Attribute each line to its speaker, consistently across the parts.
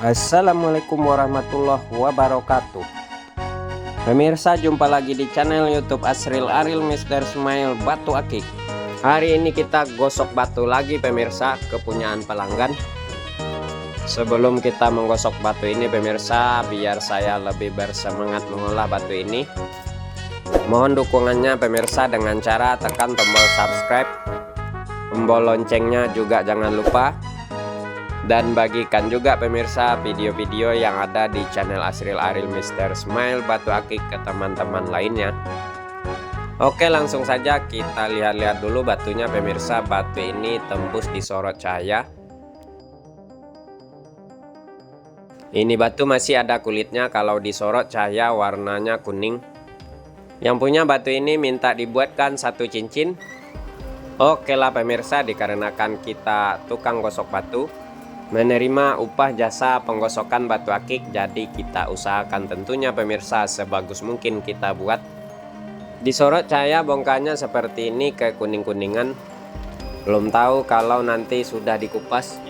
Speaker 1: Assalamualaikum warahmatullahi wabarakatuh. Pemirsa, jumpa lagi di channel YouTube Asril Aril Mr. Smile Batu Akik. Hari ini kita gosok batu lagi pemirsa, kepunyaan pelanggan. Sebelum kita menggosok batu ini pemirsa, biar saya lebih bersemangat mengolah batu ini, mohon dukungannya pemirsa dengan cara tekan tombol subscribe, tombol loncengnya juga jangan lupa. Dan bagikan juga pemirsa video-video yang ada di channel Asril Aril Mr. Smile Batu Akik ke teman-teman lainnya. Oke, langsung saja kita lihat-lihat dulu batunya pemirsa. Batu ini tembus disorot cahaya. Ini batu masih ada kulitnya, kalau disorot cahaya warnanya kuning. Yang punya batu ini minta dibuatkan satu cincin. Oke lah pemirsa, dikarenakan kita tukang gosok batu, menerima upah jasa penggosokan batu akik, jadi kita usahakan tentunya pemirsa sebagus mungkin kita buat. Disorot cahaya bongkahnya seperti ini ke kuning-kuningan. Belum tahu kalau nanti sudah dikupas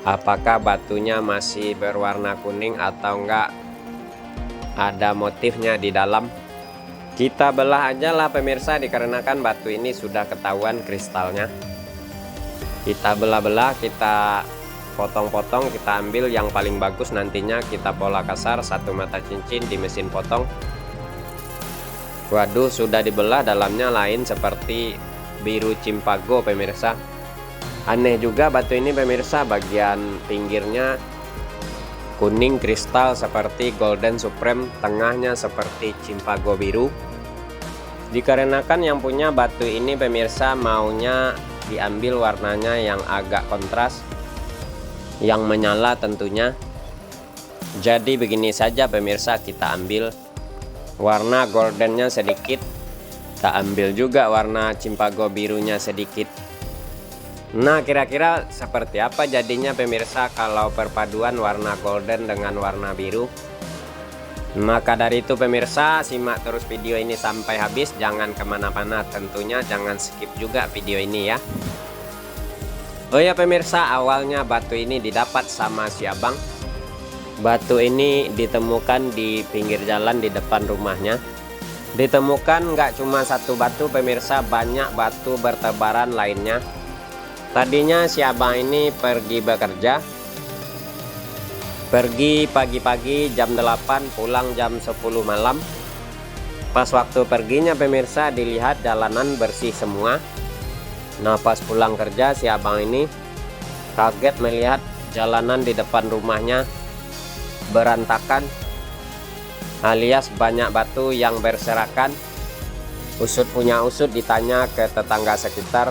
Speaker 1: apakah batunya masih berwarna kuning atau enggak ada motifnya di dalam. Kita belah aja lah pemirsa, dikarenakan batu ini sudah ketahuan kristalnya. Kita belah-belah, kita potong-potong, kita ambil yang paling bagus, nantinya kita pola kasar satu mata cincin di mesin potong. Waduh, sudah dibelah, dalamnya lain seperti biru cimpago pemirsa. Aneh juga batu ini pemirsa, bagian pinggirnya kuning kristal seperti golden supreme, tengahnya seperti cimpago biru. Dikarenakan yang punya batu ini pemirsa maunya diambil warnanya yang agak kontras, yang menyala tentunya. Jadi begini saja pemirsa, kita ambil warna goldennya sedikit, kita ambil juga warna cimpago birunya sedikit. Nah, kira-kira seperti apa jadinya pemirsa kalau perpaduan warna golden dengan warna biru? Maka dari itu pemirsa, simak terus video ini sampai habis, jangan kemana-mana, tentunya jangan skip juga video ini ya. Oh ya pemirsa, awalnya batu ini didapat sama si abang. Batu ini ditemukan di pinggir jalan di depan rumahnya. Ditemukan nggak cuma satu batu pemirsa, banyak batu bertebaran lainnya. Tadinya si abang ini pergi bekerja, pergi pagi-pagi jam 8, pulang jam 10 malam. Pas waktu perginya pemirsa, dilihat jalanan bersih semua. Nah, pas pulang kerja si abang ini kaget melihat jalanan di depan rumahnya berantakan, alias banyak batu yang berserakan. Usut punya usut, ditanya ke tetangga sekitar,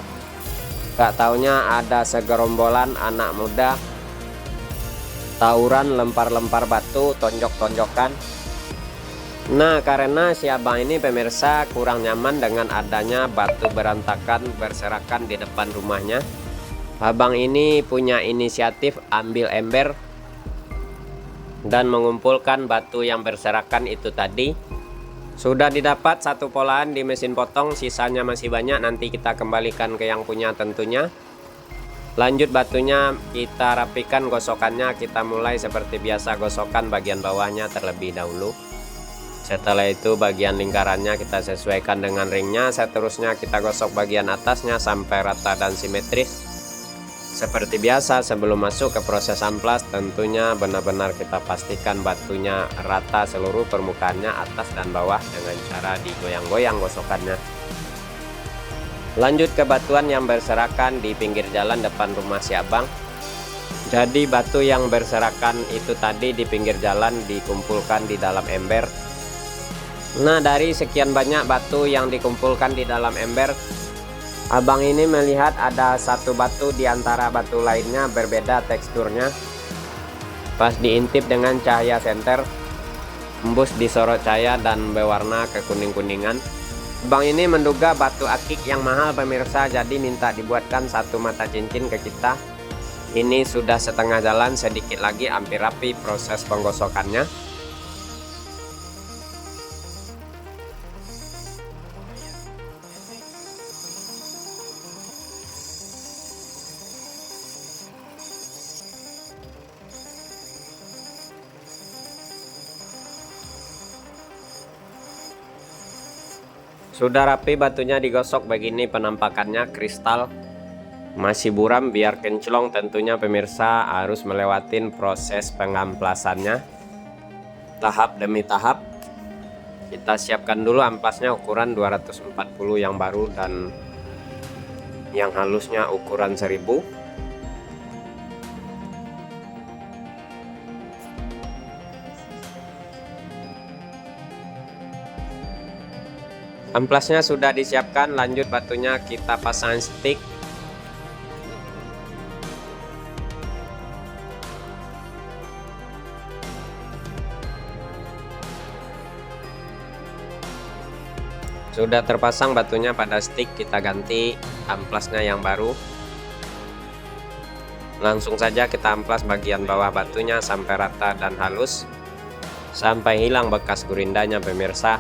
Speaker 1: gak taunya ada segerombolan anak muda tawuran lempar-lempar batu, tonjok-tonjokan. Nah, karena si abang ini pemirsa kurang nyaman dengan adanya batu berantakan berserakan di depan rumahnya, abang ini punya inisiatif ambil ember dan mengumpulkan batu yang berserakan itu tadi. Sudah didapat satu polaan di mesin potong, sisanya masih banyak, nanti kita kembalikan ke yang punya tentunya. Lanjut batunya kita rapikan gosokannya, kita mulai seperti biasa gosokan bagian bawahnya terlebih dahulu. Setelah itu bagian lingkarannya kita sesuaikan dengan ringnya, seterusnya kita gosok bagian atasnya sampai rata dan simetris. Seperti biasa sebelum masuk ke proses amplas, tentunya benar-benar kita pastikan batunya rata seluruh permukaannya atas dan bawah dengan cara digoyang-goyang gosokannya. Lanjut ke batuan yang berserakan di pinggir jalan depan rumah si abang. Jadi batu yang berserakan itu tadi di pinggir jalan dikumpulkan di dalam ember. Nah, dari sekian banyak batu yang dikumpulkan di dalam ember, abang ini melihat ada satu batu di antara batu lainnya berbeda teksturnya. Pas diintip dengan cahaya senter, embus disorot cahaya dan berwarna kekuning-kuningan. Abang ini menduga batu akik yang mahal pemirsa, jadi minta dibuatkan satu mata cincin ke kita. Ini sudah setengah jalan, sedikit lagi hampir rapi proses penggosokannya. Sudah rapi batunya digosok, begini penampakannya, kristal. Masih buram biar kinclong, tentunya pemirsa harus melewatin proses pengamplasannya tahap demi tahap. Kita siapkan dulu amplasnya ukuran 240 yang baru, dan yang halusnya ukuran 1000. Amplasnya sudah disiapkan, lanjut batunya kita pasang stick. Sudah terpasang batunya pada stick, kita ganti amplasnya yang baru. Langsung saja kita amplas bagian bawah batunya sampai rata dan halus, sampai hilang bekas gurindanya pemirsa.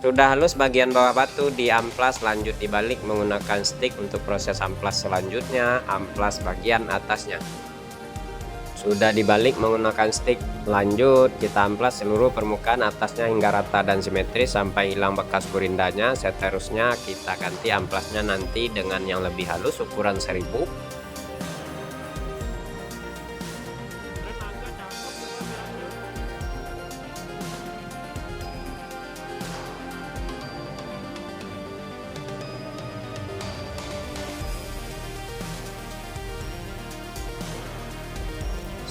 Speaker 1: Sudah halus bagian bawah batu, diamplas, lanjut dibalik menggunakan stick untuk proses amplas selanjutnya, amplas bagian atasnya. Sudah dibalik menggunakan stick, lanjut kita amplas seluruh permukaan atasnya hingga rata dan simetris sampai hilang bekas gurindanya. Seterusnya kita ganti amplasnya nanti dengan yang lebih halus ukuran 1000.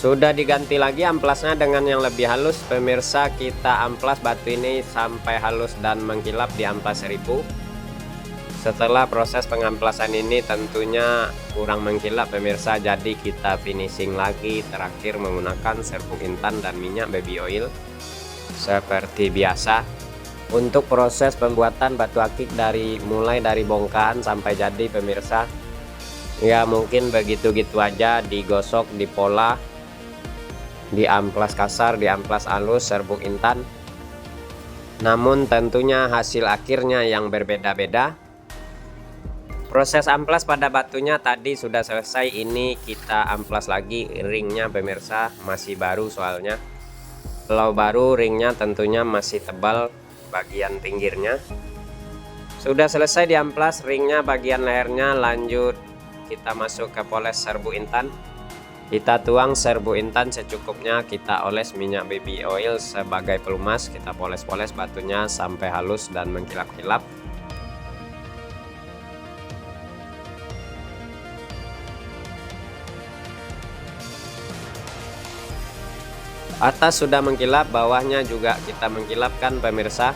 Speaker 1: Sudah diganti lagi amplasnya dengan yang lebih halus pemirsa. Kita amplas batu ini sampai halus dan mengkilap di amplas 1000. Setelah proses pengamplasan ini tentunya kurang mengkilap pemirsa, jadi kita finishing lagi terakhir menggunakan serbuk intan dan minyak baby oil seperti biasa. Untuk proses pembuatan batu akik mulai dari bongkahan sampai jadi pemirsa, ya mungkin begitu-gitu aja, digosok, dipola, diamplas kasar, diamplas halus, serbuk intan. Namun tentunya hasil akhirnya yang berbeda-beda. Proses amplas pada batunya tadi sudah selesai, ini kita amplas lagi ringnya pemirsa, masih baru soalnya. Kalau baru ringnya tentunya masih tebal bagian pinggirnya. Sudah selesai diamplas ringnya bagian lehernya, lanjut kita masuk ke poles serbuk intan. Kita tuang serbuk intan secukupnya, kita oles minyak baby oil sebagai pelumas, kita poles-poles batunya sampai halus dan mengkilap-kilap. Atas sudah mengkilap, bawahnya juga kita mengkilapkan pemirsa.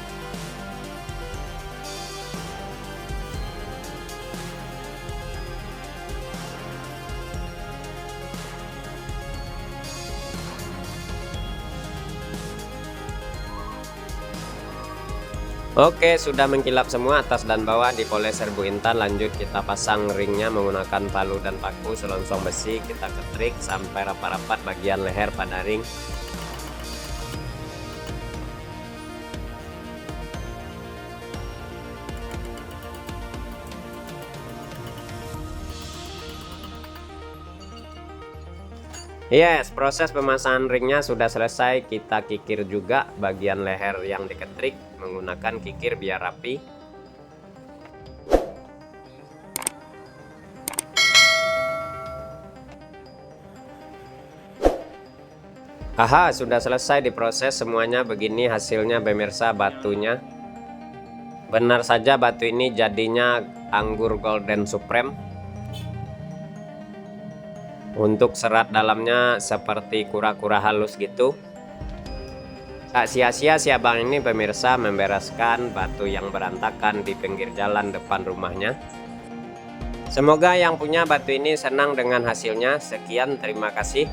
Speaker 1: Oke, sudah mengkilap semua atas dan bawah, dipoles serbuk intan. Lanjut kita pasang ringnya menggunakan palu dan paku selongsong besi, kita ketrik sampai rapat-rapat bagian leher pada ring. Yes, proses pemasangan ringnya sudah selesai. Kita kikir juga bagian leher yang diketrik menggunakan kikir biar rapi. Aha, sudah selesai diproses semuanya. Begini hasilnya pemirsa batunya. Benar saja batu ini jadinya anggur golden supreme. Untuk serat dalamnya seperti kura-kura halus gitu. Tak sia-sia si abang ini pemirsa membereskan batu yang berantakan di pinggir jalan depan rumahnya. Semoga yang punya batu ini senang dengan hasilnya. Sekian, terima kasih.